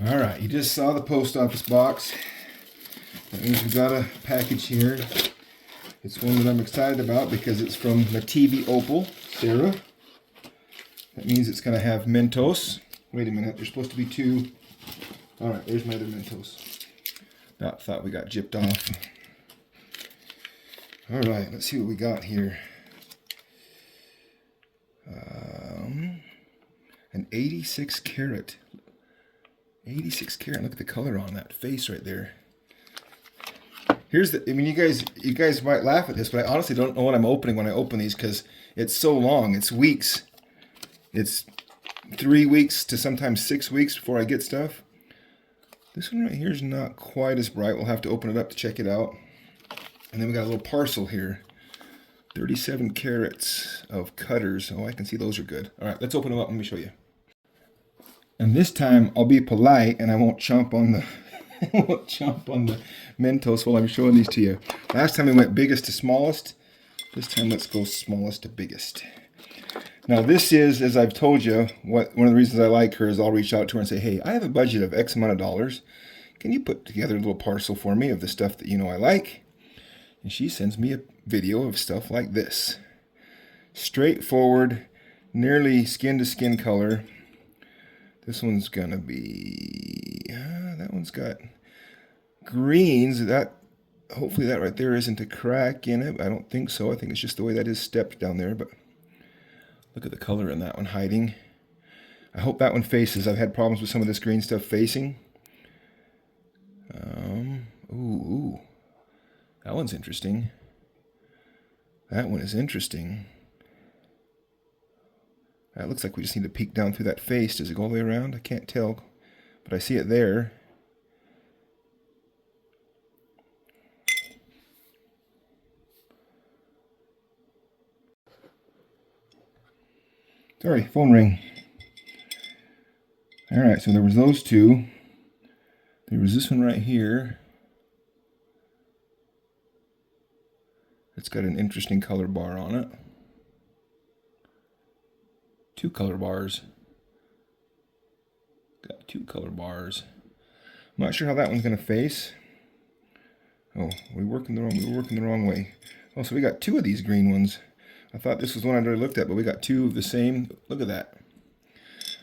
All right, you just saw the post office box. That means we got a package here. It's one that I'm excited about because it's from the TV Opal, Sarah. That means it's going to have Mentos. Wait a minute, there's supposed to be two. All right, there's my other Mentos. Thought we got gypped off. All right, let's see what we got here. An 86 karat. 86 karat. Look at the color on that face right there. Here's the. I mean, you guys might laugh at this, but I honestly don't know what I'm opening when I open these because it's so long. It's weeks. It's 3 weeks to sometimes 6 weeks before I get stuff. This one right here is not quite as bright. We'll have to open it up to check it out. And then we got a little parcel here. 37 carats of cutters. Oh, I can see those are good. All right, let's open them up. Let me show you. And this time I'll be polite and I won't chomp on the Mentos while I'm showing these to you. Last time we went biggest to smallest. This time let's go smallest to biggest. Now this is, as I've told you, one of the reasons I like her is I'll reach out to her and say, hey, I have a budget of X amount of dollars. Can you put together a little parcel for me of the stuff that you know I like? And she sends me a video of stuff like this. Straightforward, nearly skin to skin color. This one's gonna be, that one's got greens. Hopefully that right there isn't a crack in it. I don't think so. I think it's just the way that is stepped down there, but look at the color in that one hiding. I hope that one faces. I've had problems with some of this green stuff facing. Ooh, that one's interesting. That one is interesting. That looks like we just need to peek down through that face. Does it go all the way around? I can't tell, but I see it there. Sorry, phone ring. All right, so there was those two. There was this one right here. It's got an interesting color bar on it. 2 color bars. Got 2 color bars. I'm not sure how that one's gonna face. Oh, we were working the wrong way. Oh, so we got 2 of these green ones. I thought this was one I'd already looked at, but we got 2 of the same. Look at that.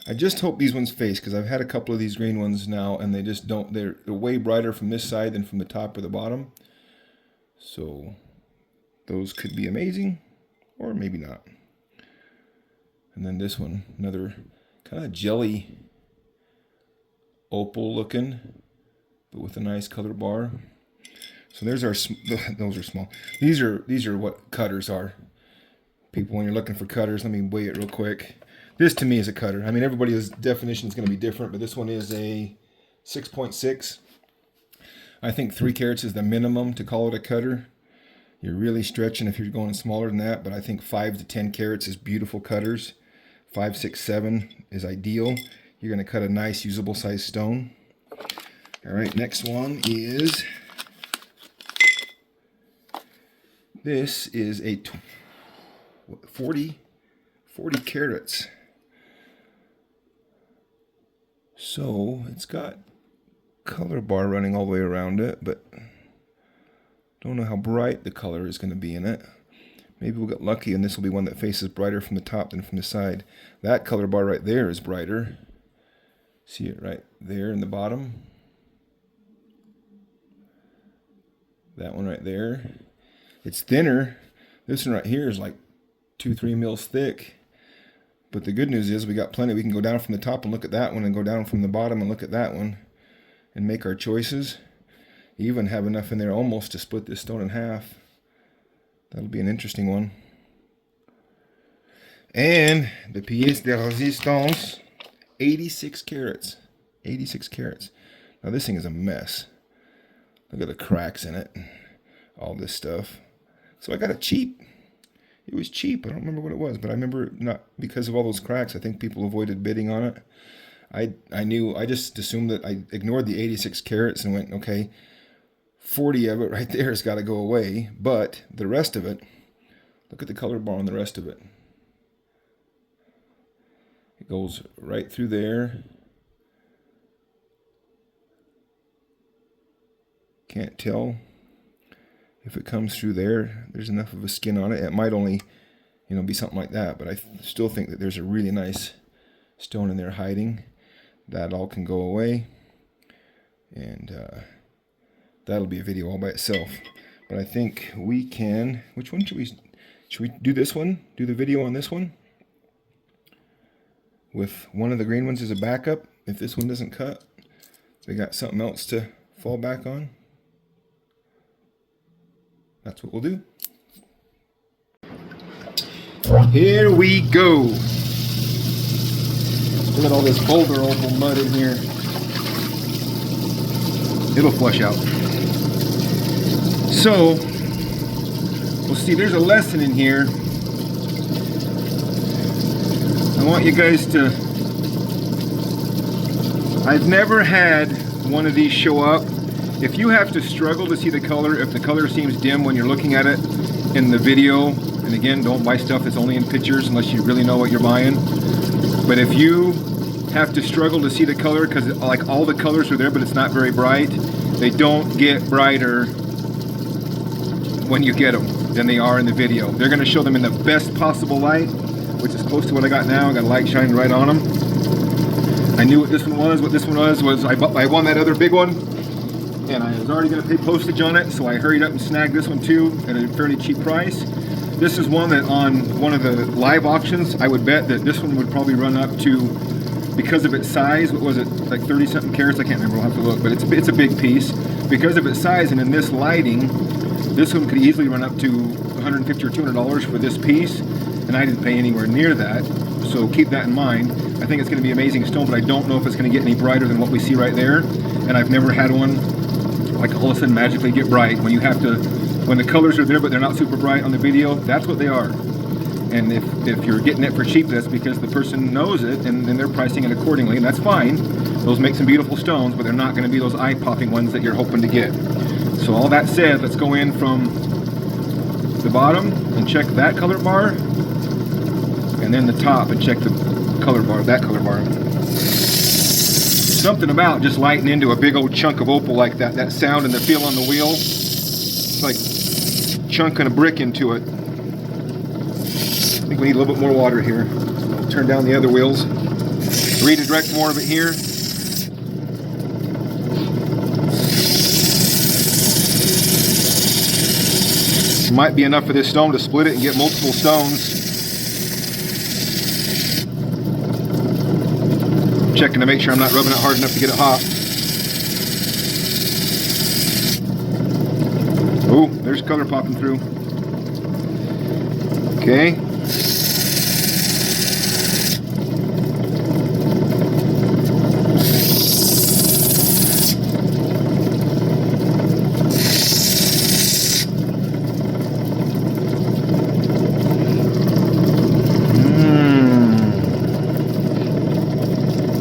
I just hope these ones face, because I've had a couple of these green ones now, and they just don't. They're way brighter from this side than from the top or the bottom. So those could be amazing, or maybe not. And then this one, another kind of jelly opal looking, but with a nice color bar. So there's our, those are small. These are what cutters are. People, when you're looking for cutters, let me weigh it real quick. This to me is a cutter. I mean, everybody's definition is going to be different, but this one is a 6.6. I think 3 carats is the minimum to call it a cutter. You're really stretching if you're going smaller than that, but I think 5 to 10 carats is beautiful cutters. 5, 6, 7 is ideal. You're going to cut a nice usable size stone. All right, next one is, this is a 40 carats. So it's got color bar running all the way around it, but don't know how bright the color is going to be in it. Maybe we'll get lucky and this will be one that faces brighter from the top than from the side. That color bar right there is brighter. See it right there in the bottom. That one right there. It's thinner. This one right here is like 2-3 mils thick. But the good news is we got plenty. We can go down from the top and look at that one, and go down from the bottom and look at that one and make our choices. Even have enough in there almost to split this stone in half. That'll be an interesting one. And the pièce de résistance, 86 carats. 86 carats. Now this thing is a mess. Look at the cracks in it. All this stuff. So I got it cheap. It was cheap. I don't remember what it was, but I remember not because of all those cracks. I think people avoided bidding on it. I just assumed that I ignored the 86 carats and went, okay, 40 of it right there has got to go away. But the rest of it, look at the color bar on the rest of it. It goes right through there. Can't tell if it comes through there. There's enough of a skin on it. It might only, you know, be something like that, but I still think that there's a really nice stone in there hiding. That all can go away, and that'll be a video all by itself. But I think we can, which one should we do? This one? Do the video on this one? With one of the green ones as a backup. If this one doesn't cut, we got something else to fall back on. That's what we'll do. Here we go. Look at all this boulder opal mud in here. It'll flush out. So, we'll see, there's a lesson in here. I want you guys to... I've never had one of these show up. If you have to struggle to see the color, if the color seems dim when you're looking at it in the video, and again, don't buy stuff that's only in pictures unless you really know what you're buying. But if you have to struggle to see the color, because like all the colors are there but it's not very bright, they don't get brighter when you get them than they are in the video. They're going to show them in the best possible light, which is close to what I got now. I got a light shining right on them. I knew what this one was. What this one was I won that other big one, and I was already going to pay postage on it, so I hurried up and snagged this one too at a fairly cheap price. This is one that on one of the live auctions, I would bet that this one would probably run up to, because of its size, what was it, like 30 something carats? I can't remember, I'll have to look, but it's a big piece. Because of its size and in this lighting, this one could easily run up to $150 or $200 for this piece, and I didn't pay anywhere near that, so keep that in mind. I think it's going to be amazing stone, but I don't know if it's going to get any brighter than what we see right there, and I've never had one like all of a sudden magically get bright. When you have to, when the colors are there but they're not super bright on the video, that's what they are. And if you're getting it for cheap, that's because the person knows it and they're pricing it accordingly, and that's fine. Those make some beautiful stones, but they're not going to be those eye-popping ones that you're hoping to get. So all that said, let's go in from the bottom and check that color bar, and then the top and check the color bar, that color bar. Something about just lighting into a big old chunk of opal like that, that sound and the feel on the wheel, it's like chunking a brick into it. I think we need a little bit more water here. I'll turn down the other wheels. Redirect more of it here. Might be enough for this stone to split it and get multiple stones. Checking to make sure I'm not rubbing it hard enough to get it hot. Oh, there's color popping through. Okay.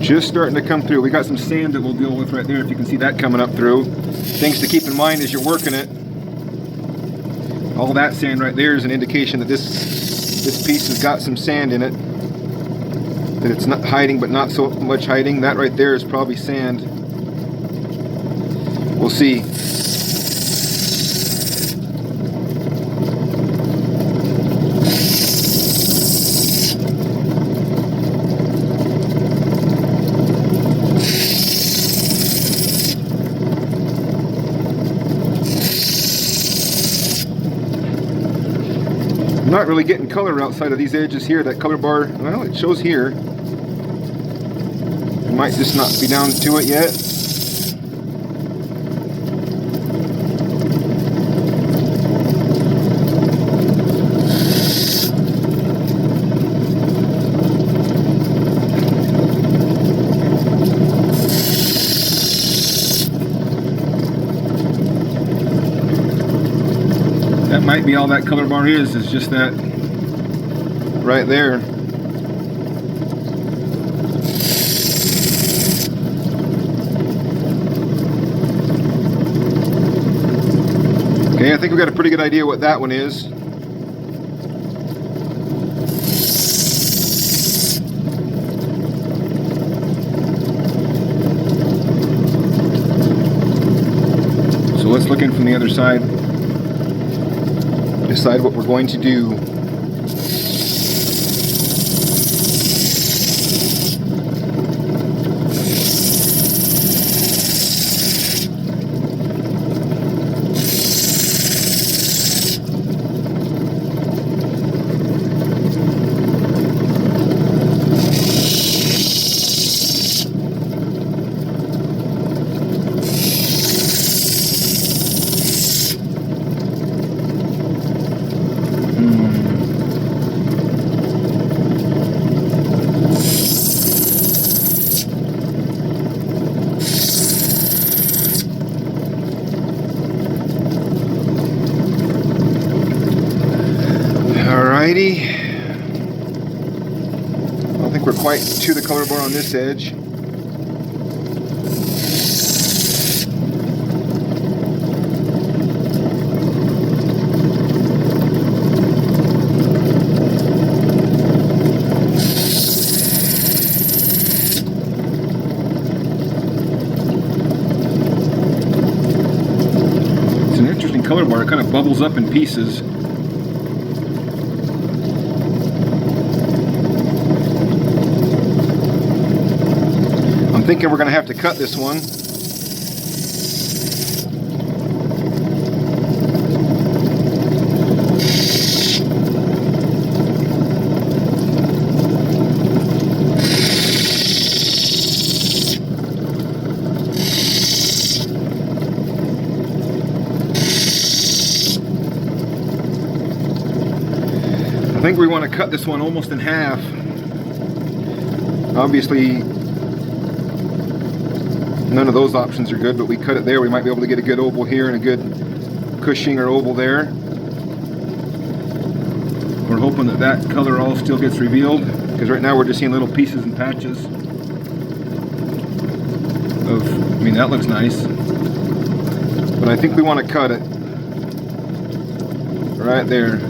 Just starting to come through. We got some sand that we'll deal with right there, if you can see that coming up through. Things to keep in mind as you're working it. All that sand right there is an indication that this piece has got some sand in it. That it's not hiding, but not so much hiding. That right there is probably sand. We'll see. Not really getting color outside of these edges here. That color bar, well, it shows here. It might just not be down to it yet. That might be all that color bar is just that right there. Okay, I think we've got a pretty good idea what that one is. So let's looking from the other side. Decide what we're going to do. Alrighty. I don't think we're quite to the color bar on this edge. It's an interesting color bar. It kind of bubbles up in pieces. I'm thinking we're going to have to cut this one. I think we want to cut this one almost in half. Obviously, none of those options are good, but we cut it there. We might be able to get a good oval here and a good Cushing or oval there. We're hoping that that color all still gets revealed, because right now we're just seeing little pieces and patches of, I mean, that looks nice. But I think we want to cut it right there.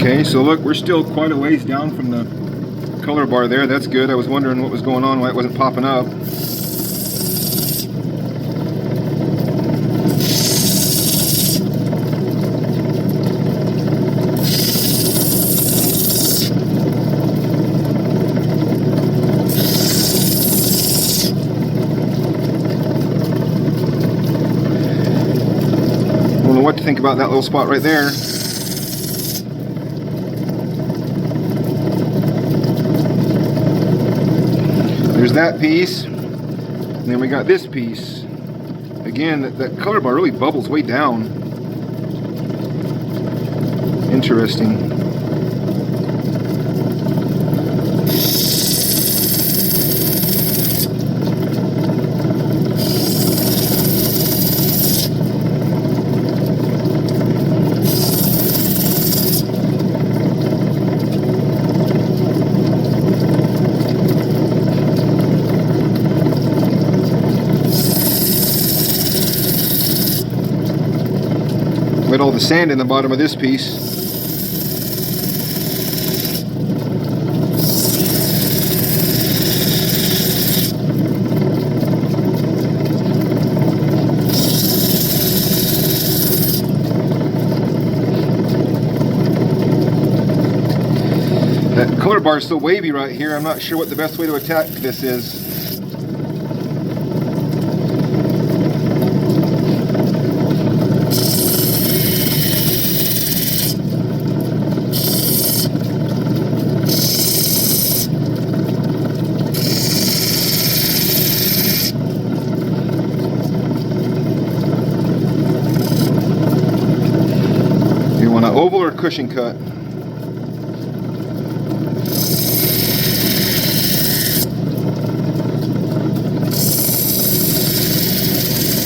Okay, so look, we're still quite a ways down from the color bar there. That's good. I was wondering what was going on, why it wasn't popping up. I don't know what to think about that little spot right there. There's that piece, and then we got this piece. Again, that color bar really bubbles way down. Interesting. With all the sand in the bottom of this piece. That color bar is so wavy right here, I'm not sure what the best way to attack this is. Oval or cushion cut?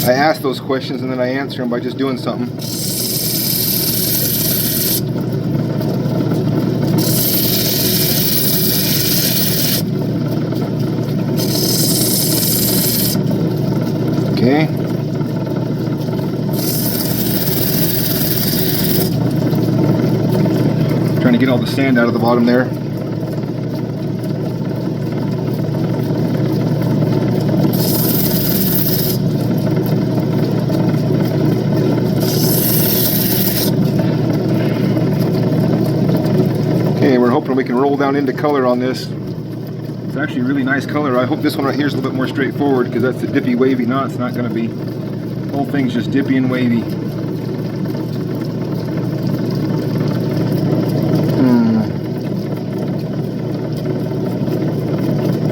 I ask those questions and then I answer them by just doing something. Okay. Trying to get all the sand out of the bottom there. Okay, we're hoping we can roll down into color on this. It's actually a really nice color. I hope this one right here is a little bit more straightforward, because that's the dippy wavy. No, it's not going to be. The whole thing's just dippy and wavy.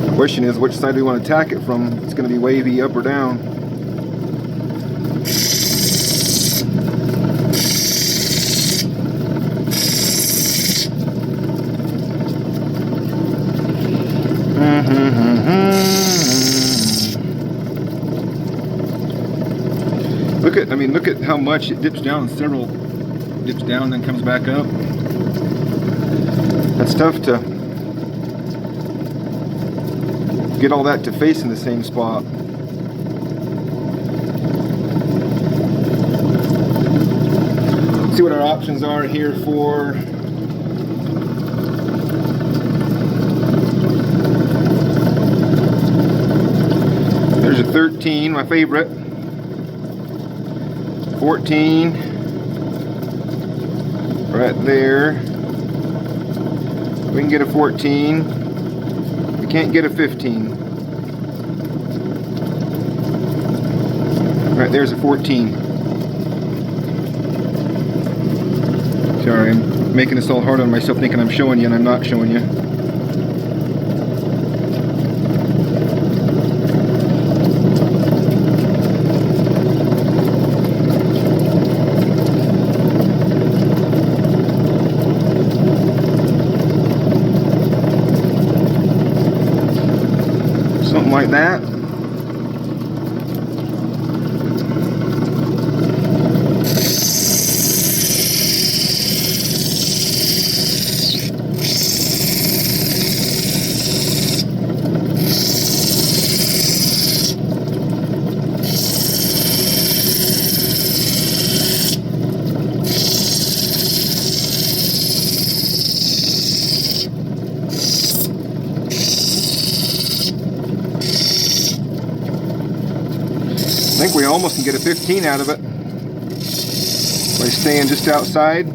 The question is, which side do we want to tack it from? It's going to be wavy up or down. Look at how much it dips down. Several dips down, then comes back up. That's tough to get all that to face in the same spot. Let's see what our options are here for there's a 13, my favorite. 14 right there. We can get a 14. We can't get a 15. Right there's a 14. Sorry, I'm making this all hard on myself, thinking I'm showing you and I'm not showing you. Something like that. I think we almost can get a 15 out of it by staying just outside.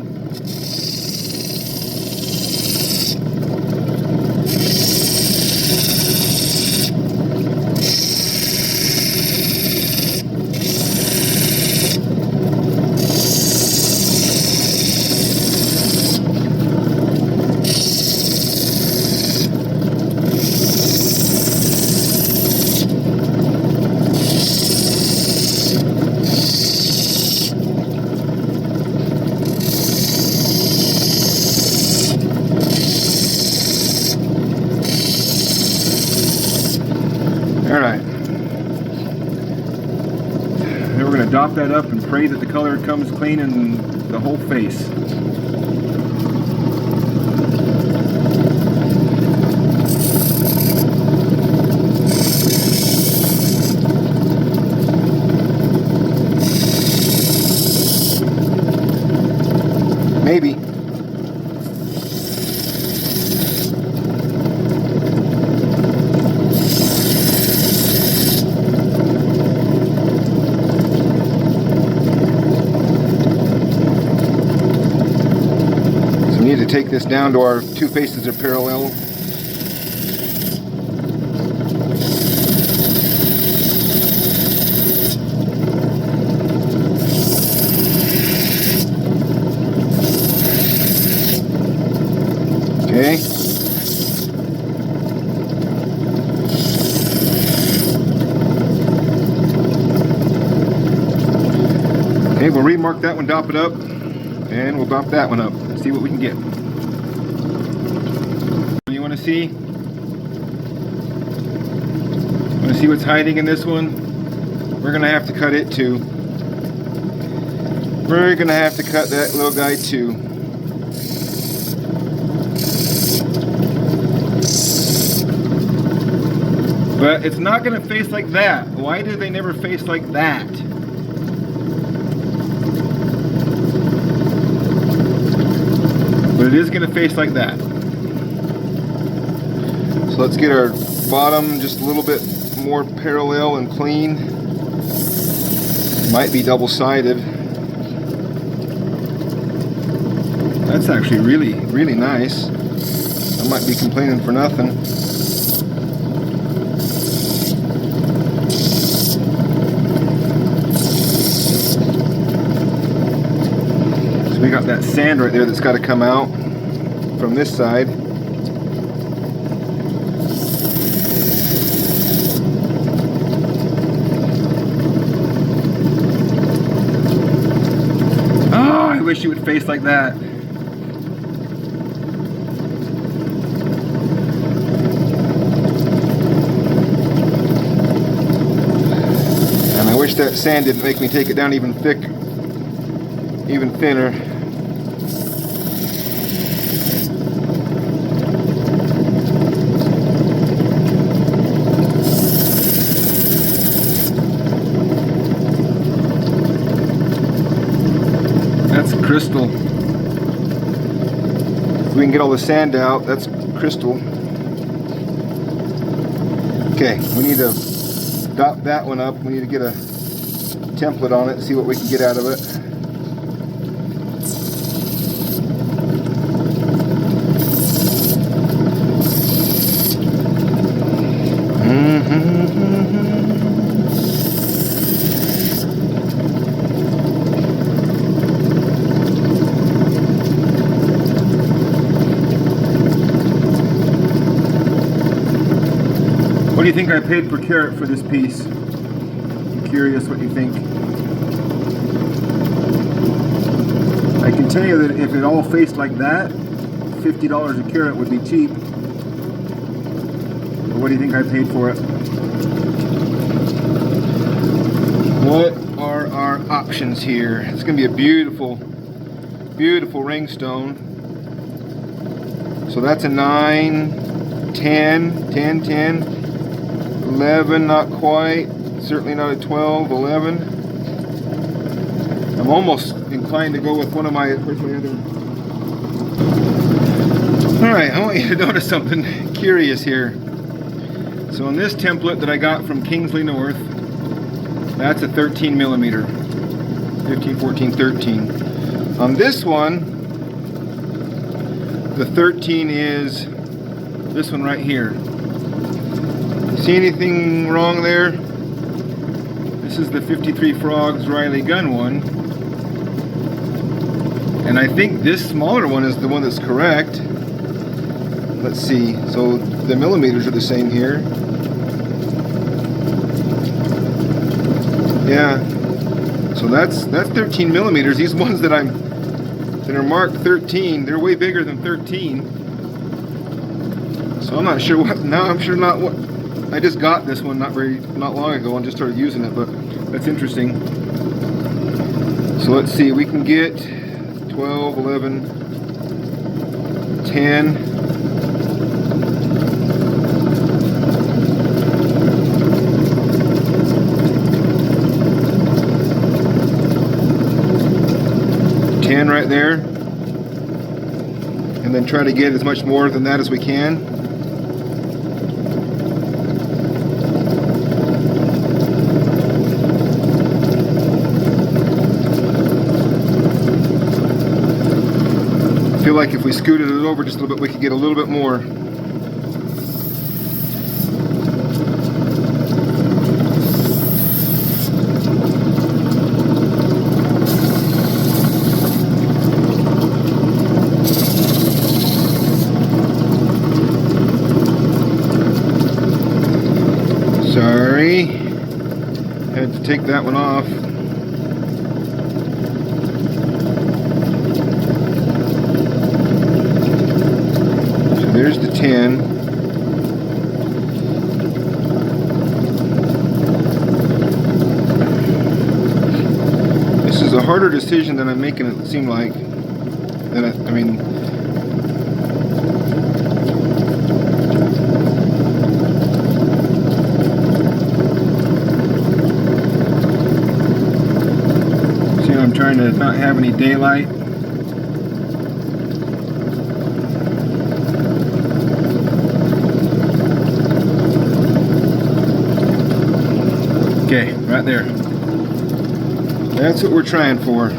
Alright. Then we're going to dop that up and pray that the color comes clean in the whole face. Maybe. Need to take this down to our two faces are parallel. Okay. Okay, we'll remark that one, dop it up, and we'll dop that one up. See what we can get. You want to see? Want to see what's hiding in this one? We're going to have to cut it too. We're going to have to cut that little guy too. But it's not going to face like that. Why do they never face like that? But it is going to face like that. So let's get our bottom just a little bit more parallel and clean. Might be double-sided. That's actually really, really nice. I might be complaining for nothing. So we got that sand right there that's got to come out from this side. Oh, I wish you would face like that. And I wish that sand didn't make me take it down even thick, even thinner. That's crystal. If we can get all the sand out, that's crystal. Okay, we need to dot that one up. We need to get a template on it and see what we can get out of it. What do you think I paid per carat for this piece? I'm curious what you think. I can tell you that if it all faced like that, $50 a carat would be cheap. But what do you think I paid for it? What are our options here? It's going to be a beautiful, beautiful ring stone. So that's a 9, 10, 10, 10. 11, not quite. Certainly not a 12, 11. I'm almost inclined to go with one of my other. Alright, I want you to notice something curious here. So on this template that I got from Kingsley North, that's a 13 millimeter. 15, 14, 13. On this one, the 13 is this one right here. See anything wrong there? This is the 53 Frogs Riley gun one. And I think this smaller one is the one that's correct. Let's see. So the millimeters are the same here. Yeah. So that's 13 millimeters. These ones that are marked 13, they're way bigger than 13. So I'm not sure what. Now I'm sure not what. I just got this one not long ago and just started using it, but that's interesting. So let's see, we can get 12, 11, 10. Right there, and then try to get as much more than that as we can. I feel like if we scooted it over just a little bit, we could get a little bit more. Sorry, had to take that one off. So there's the 10. This is a harder decision than I'm making it seem like. I mean, trying to not have any daylight. Okay, right there. That's what we're trying for.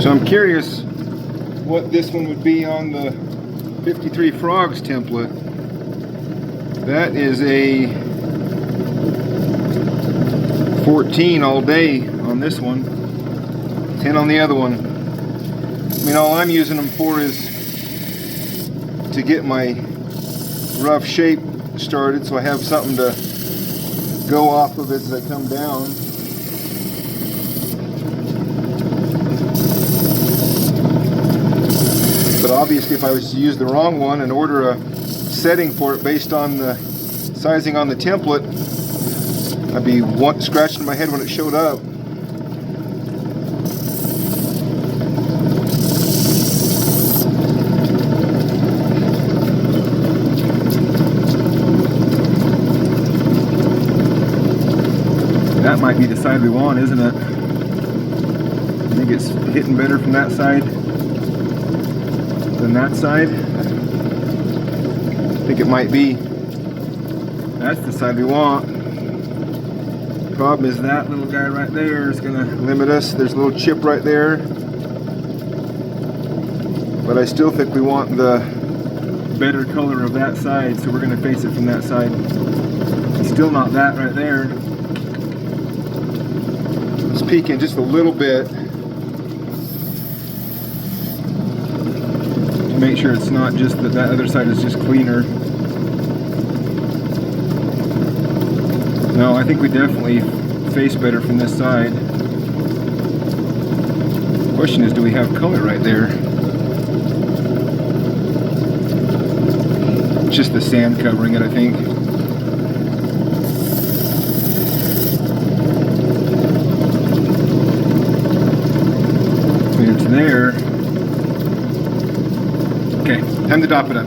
So I'm curious what this one would be on the 53 Frogs template. That is a 14 all day on this one, 10 on the other one. I mean, all I'm using them for is to get my rough shape started, so I have something to go off of as I come down. But obviously, if I was to use the wrong one and order a setting for it based on the sizing on the template, I'd be scratching my head when it showed up. That might be the side we want, isn't it? I think it's hitting better from that side than that side. I think it might be. That's the side we want. Problem is that little guy right there is going to limit us. There's a little chip right there. But I still think we want the better color of that side, so we're going to face it from that side. It's still not that right there. Let's peek in just a little bit to make sure it's not just that that other side is just cleaner. No, I think we definitely face better from this side. The question is, do we have color right there? It's just the sand covering it, I think. It's there. Okay, time to dop it up.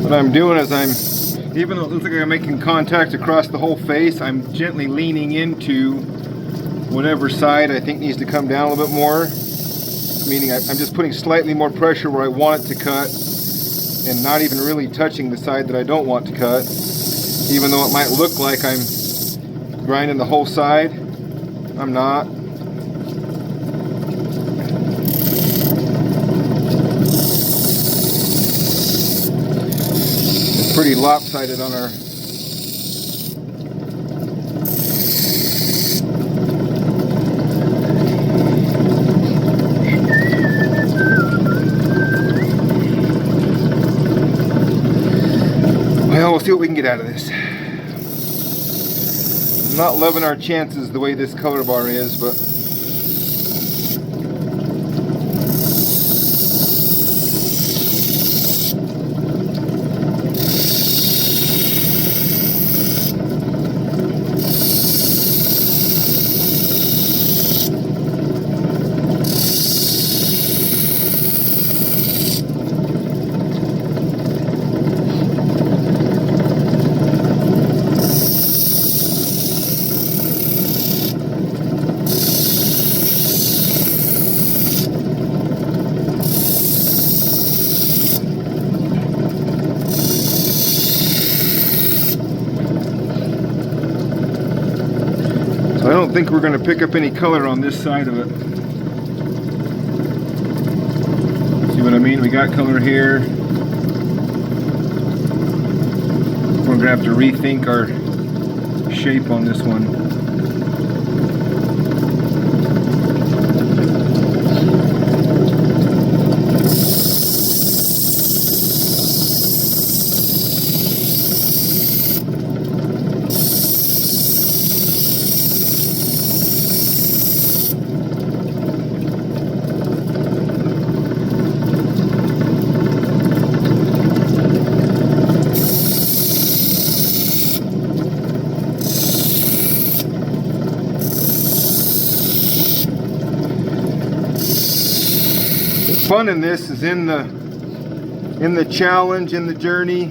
What I'm doing is even though it looks like I'm making contact across the whole face, I'm gently leaning into whatever side I think needs to come down a little bit more. Meaning I'm just putting slightly more pressure where I want it to cut and not even really touching the side that I don't want to cut. Even though it might look like I'm grinding the whole side, I'm not. Pretty lopsided on our well, we'll see what we can get out of this. I'm not loving our chances the way this color bar is, but I don't think we're going to pick up any color on this side of it. See what I mean? We got color here. We're going to have to rethink our shape on this one. fun in this is in the challenge, in the journey.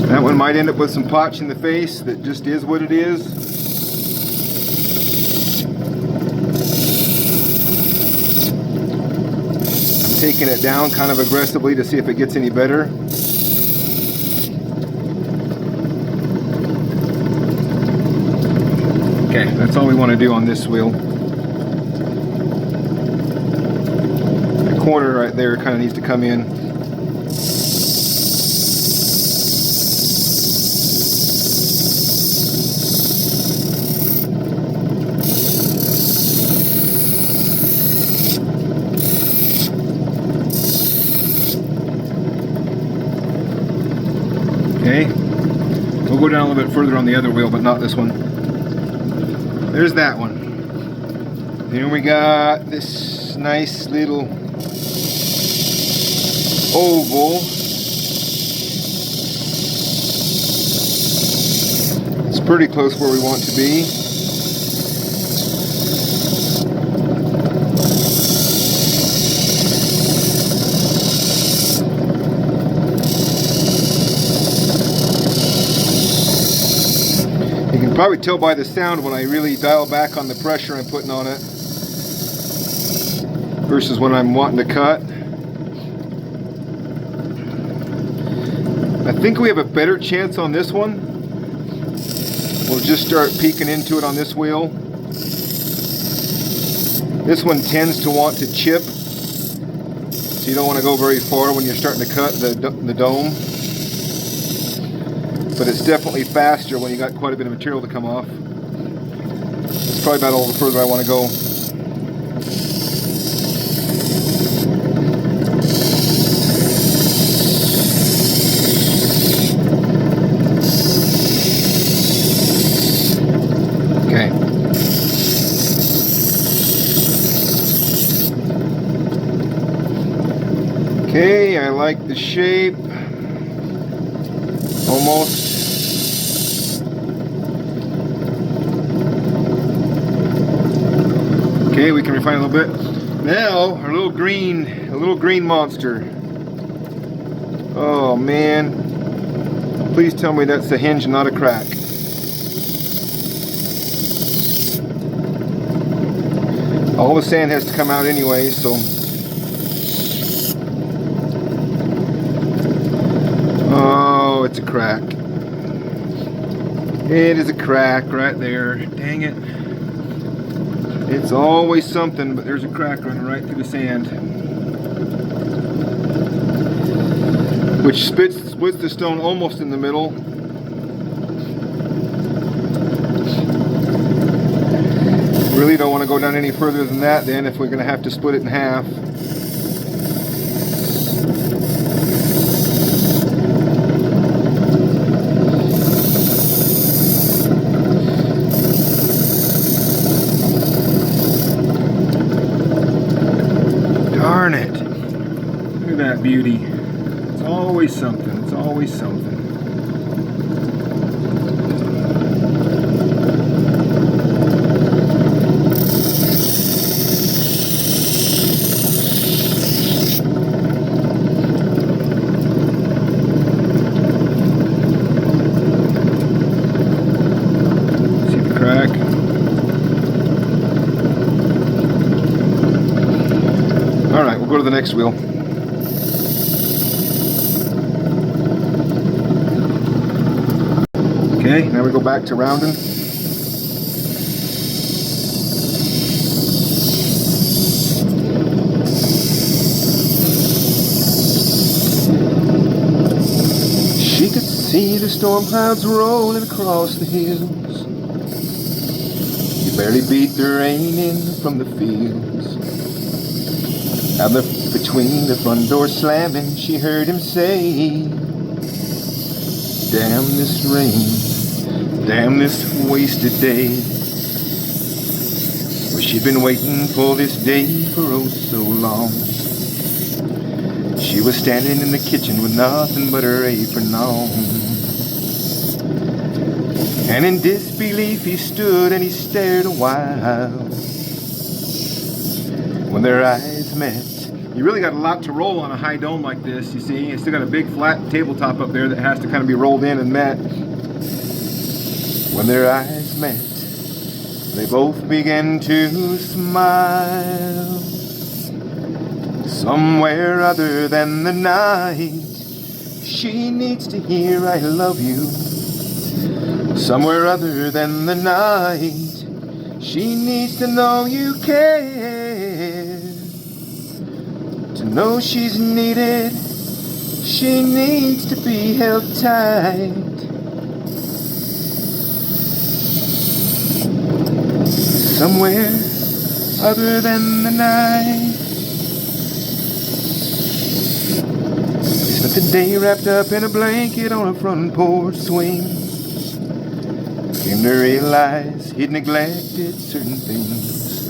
That one might end up with some potch in the face. That just is what it is. I'm taking it down kind of aggressively to see if it gets any better. Okay, that's all we want to do on this wheel. The corner right there kind of needs to come in. Okay, we'll go down a little bit further on the other wheel, but not this one. There's that one. Then we got this nice little oval. It's pretty close where we want to be. You can probably tell by the sound when I really dial back on the pressure I'm putting on it versus when I'm wanting to cut. I think we have a better chance on this one. We'll just start peeking into it on this wheel. This one tends to want to chip, so you don't want to go very far when you're starting to cut the dome. But it's definitely faster when you got quite a bit of material to come off. It's probably about all the further I want to go. Okay. Okay, I like the shape. Almost. Okay, we can refine a little bit. Now, our little green monster. Oh man. Please tell me that's a hinge, not a crack. All the sand has to come out anyway, so. Oh, it's a crack. It is a crack right there. Dang it. It's always something, but there's a crack running right through the sand. Which splits the stone almost in the middle. Really don't want to go down any further than that then if we're going to have to split it in half. Darn it. Look at that beauty. It's always something. It's always something. See the crack? Alright, we'll go to the next wheel. Okay, now we go back to rounding. She could see the storm clouds rolling across the hills. You barely beat the rain in from the fields. Out between the front door slamming, she heard him say, damn this rain, damn this wasted day. Well, she'd been waiting for this day for oh so long. She was standing in the kitchen with nothing but her apron on. And in disbelief he stood and he stared a while. When their eyes met, you really got a lot to roll on a high dome like this, you see. It's still got a big flat tabletop up there that has to kind of be rolled in and met. When their eyes met, they both began to smile. Somewhere other than the night, she needs to hear I love you. Somewhere other than the night, she needs to know you care. To know she's needed, she needs to be held tight. Somewhere other than the night. Spent the day wrapped up in a blanket on a front porch swing. Came to realize he'd neglected certain things.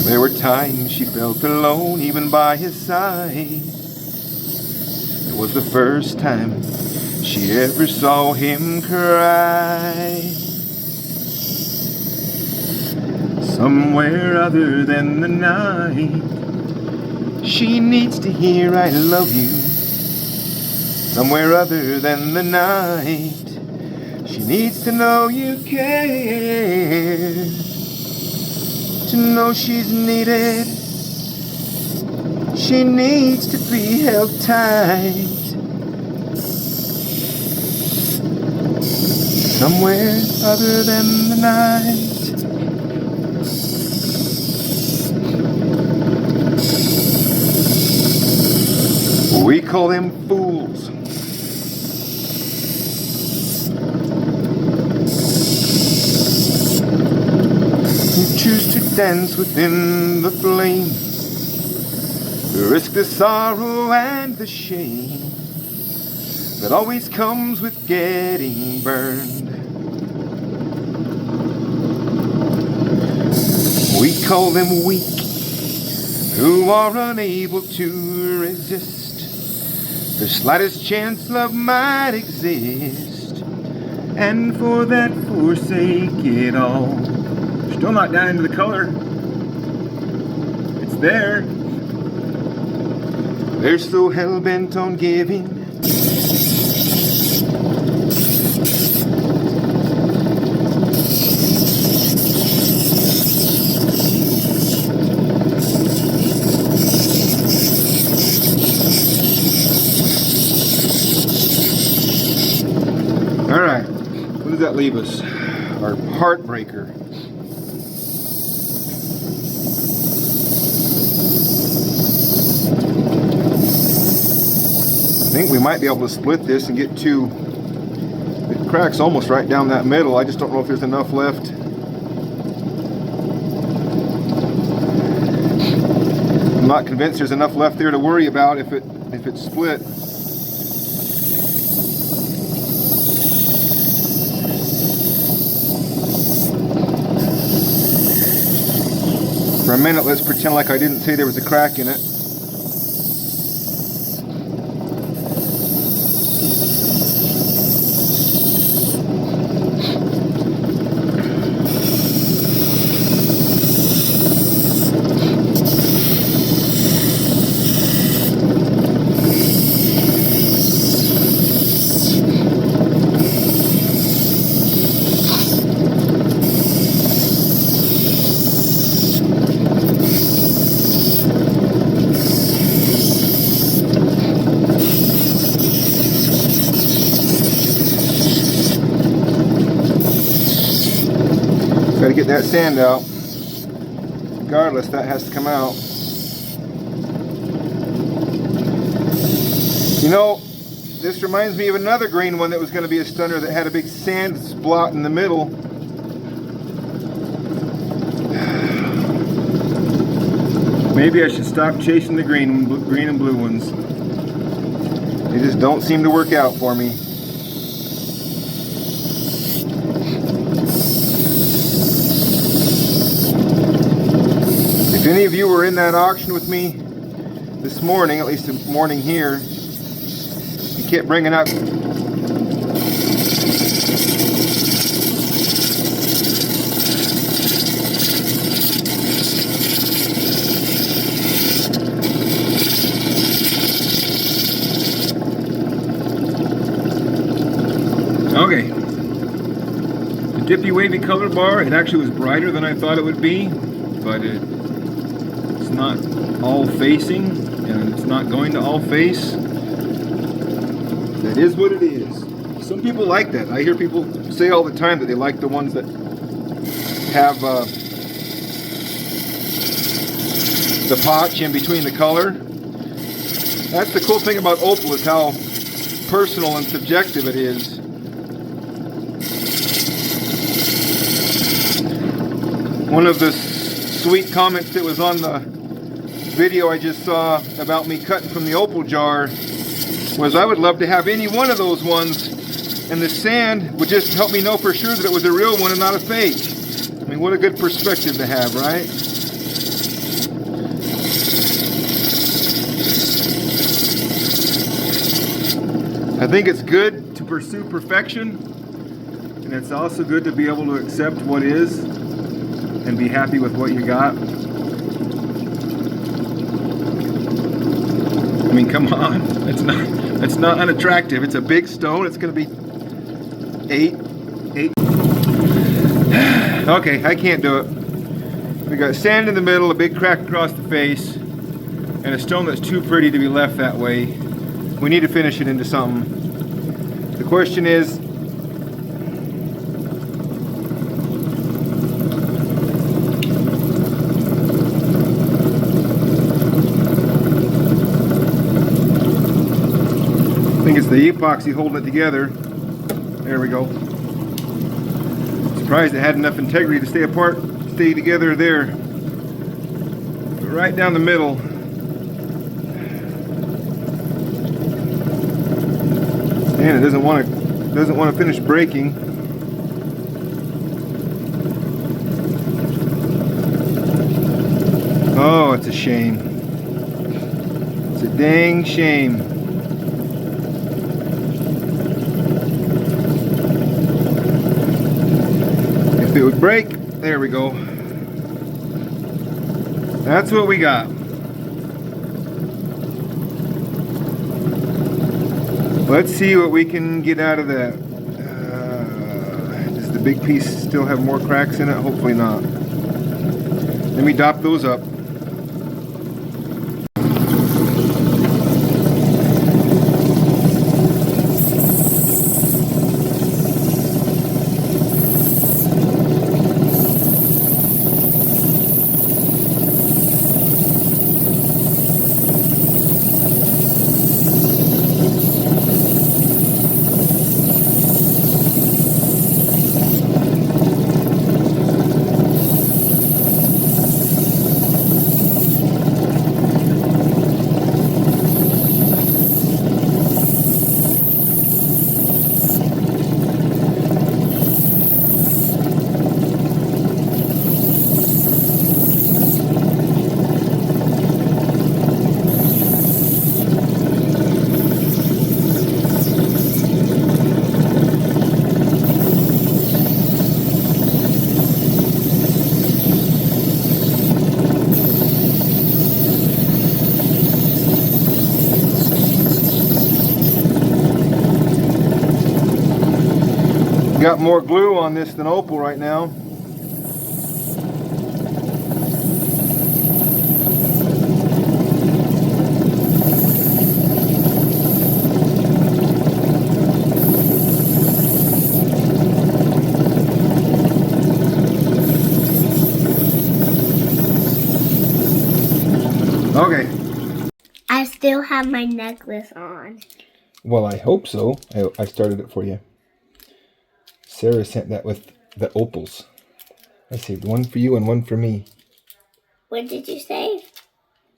There were times she felt alone even by his side. It was the first time she ever saw him cry. Somewhere other than the night, she needs to hear I love you. Somewhere other than the night, she needs to know you care. To know she's needed, she needs to be held tight. Somewhere other than the night. We call them fools. Who choose to dance within the flame, risk the sorrow and the shame that always comes with getting burned. We call them weak, who are unable to resist the slightest chance love might exist, and for that forsake it all. Still not down into the color. It's there. They're so hell-bent on giving. All right, what does that leave us? Our heartbreaker. I think we might be able to split this and get two. It cracks almost right down that middle. I just don't know if there's enough left. I'm not convinced there's enough left there to worry about if it's split. For a minute, let's pretend like I didn't say there was a crack in it. Got to get that sand out. Regardless, that has to come out. You know, this reminds me of another green one that was going to be a stunner that had a big sand splot in the middle. Maybe I should stop chasing the green and blue ones. They just don't seem to work out for me. If any of you were in that auction with me this morning, at least the morning here, you kept bringing up dippy wavy color bar. It actually was brighter than I thought it would be, but it's not all facing, and it's not going to all face. That is what it is. Some people like that. I hear people say all the time that they like the ones that have the potch in between the color. That's the cool thing about Opal, is how personal and subjective it is. One of the sweet comments that was on the video I just saw about me cutting from the Opal jar was, I would love to have any one of those ones, and the sand would just help me know for sure that it was a real one and not a fake. I mean, what a good perspective to have, right? I think it's good to pursue perfection, and it's also good to be able to accept what is and be happy with what you got. I mean, come on, it's not unattractive. It's a big stone. It's going to be 8. Okay, I can't do it. We got sand in the middle, a big crack across the face, and a stone that's too pretty to be left that way. We need to finish it into something. The question is, I think it's the epoxy holding it together. There we go. Surprised it had enough integrity to stay together there. But right down the middle. And it doesn't want to finish breaking. Oh, it's a shame. It's a dang shame. If it would break, there we go. That's what we got. Let's see what we can get out of that. Does the big piece still have more cracks in it? Hopefully not. Let me dop those up. Got more glue on this than Opal right now. Okay. I still have my necklace on. Well, I hope so. I started it for you. Sarah sent that with the opals. I saved one for you and one for me. What did you say?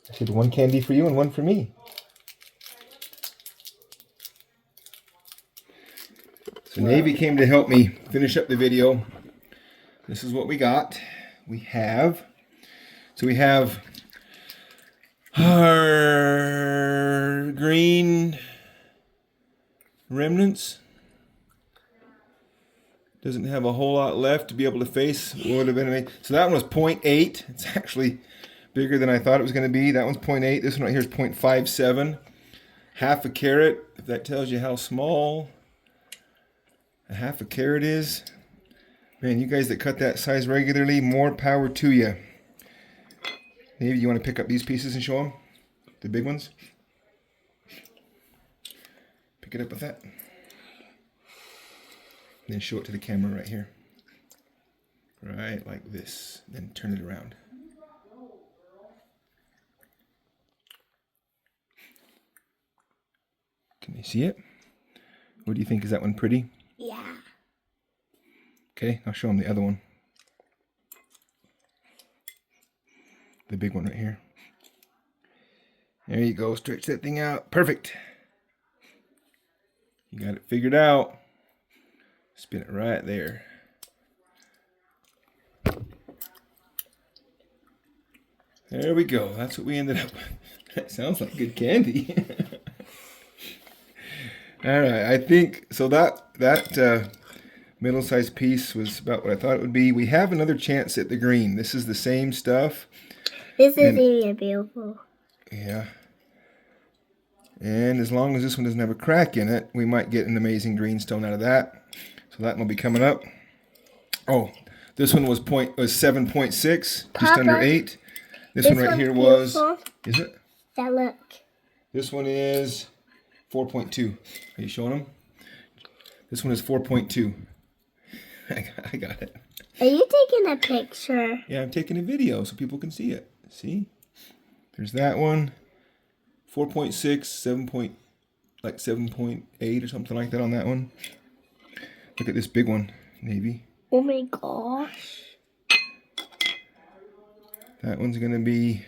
I said one candy for you and one for me. So Navy came to help me finish up the video. This is what we got. We have our green remnants. Doesn't have a whole lot left to be able to face what would have been amazing. So that one was 0.8. It's actually bigger than I thought it was going to be. That one's 0.8. This one right here is 0.57. Half a carat, if that tells you how small a half a carat is. Man, you guys that cut that size regularly, more power to you. Maybe you want to pick up these pieces and show them? The big ones? Pick it up with that. Then show it to the camera right here. Right, like this. Then turn it around. Can you see it? What do you think? Is that one pretty? Yeah. Okay, I'll show them the other one. The big one right here. There you go. Stretch that thing out. Perfect. You got it figured out. Spin it right there. There we go. That's what we ended up with. That sounds like good candy. All right, I think so. That middle-sized piece was about what I thought it would be. We have another chance at the green. This is the same stuff. This is even beautiful. Yeah. And as long as this one doesn't have a crack in it, we might get an amazing green stone out of that. So that one will be coming up. Oh, this one was 7.6, just under 8. This one right here was, is it? Yeah, look. This one is 4.2. Are you showing them? This one is 4.2. I got it. Are you taking a picture? Yeah, I'm taking a video so people can see it. See? There's that one. 4.6, 7.8 or something like that on that one. Look at this big one, navy. Oh my gosh. That one's going to be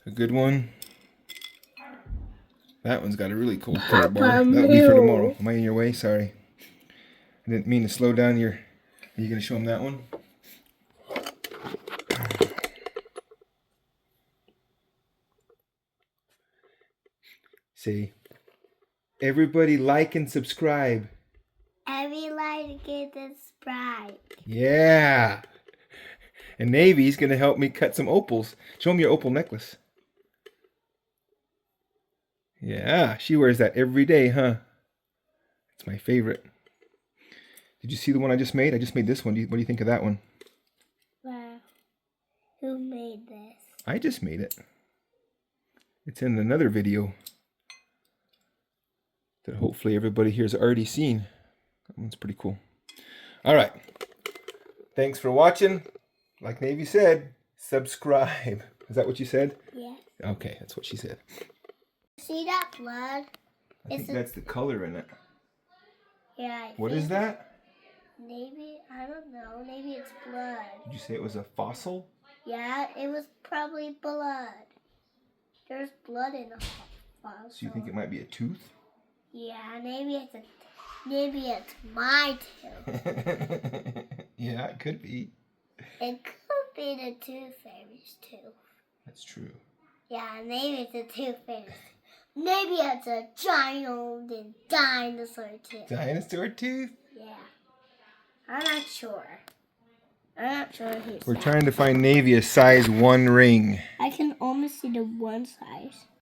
a good one. That one's got a really cool color bar. That'll be for tomorrow. Am I in your way? Sorry. I didn't mean to slow down your... Are you going to show them that one? Say, everybody like and subscribe. Everybody get this Sprite. Yeah. And Navy's going to help me cut some opals. Show them your opal necklace. Yeah, she wears that every day, huh? It's my favorite. Did you see the one I just made? I just made this one. What do you think of that one? Wow. Who made this? I just made it. It's in another video that hopefully everybody here has already seen. That one's pretty cool. All right. Thanks for watching. Like Navy said, subscribe. Is that what you said? Yes. Okay, that's what she said. See that blood? I think that's the color in it. Yeah. What is that? Maybe, I don't know. Maybe it's blood. Did you say it was a fossil? Yeah, it was probably blood. There's blood in the fossil. So you think it might be a tooth? Yeah, maybe it's my tooth. Yeah, it could be. It could be the Tooth Fairy's tooth. That's true. Yeah, maybe it's a Tooth Fairy's. Maybe it's a giant dinosaur tooth. Dinosaur tooth? Yeah. I'm not sure. We're trying to find Navy a size 1 ring. I can almost see the one size.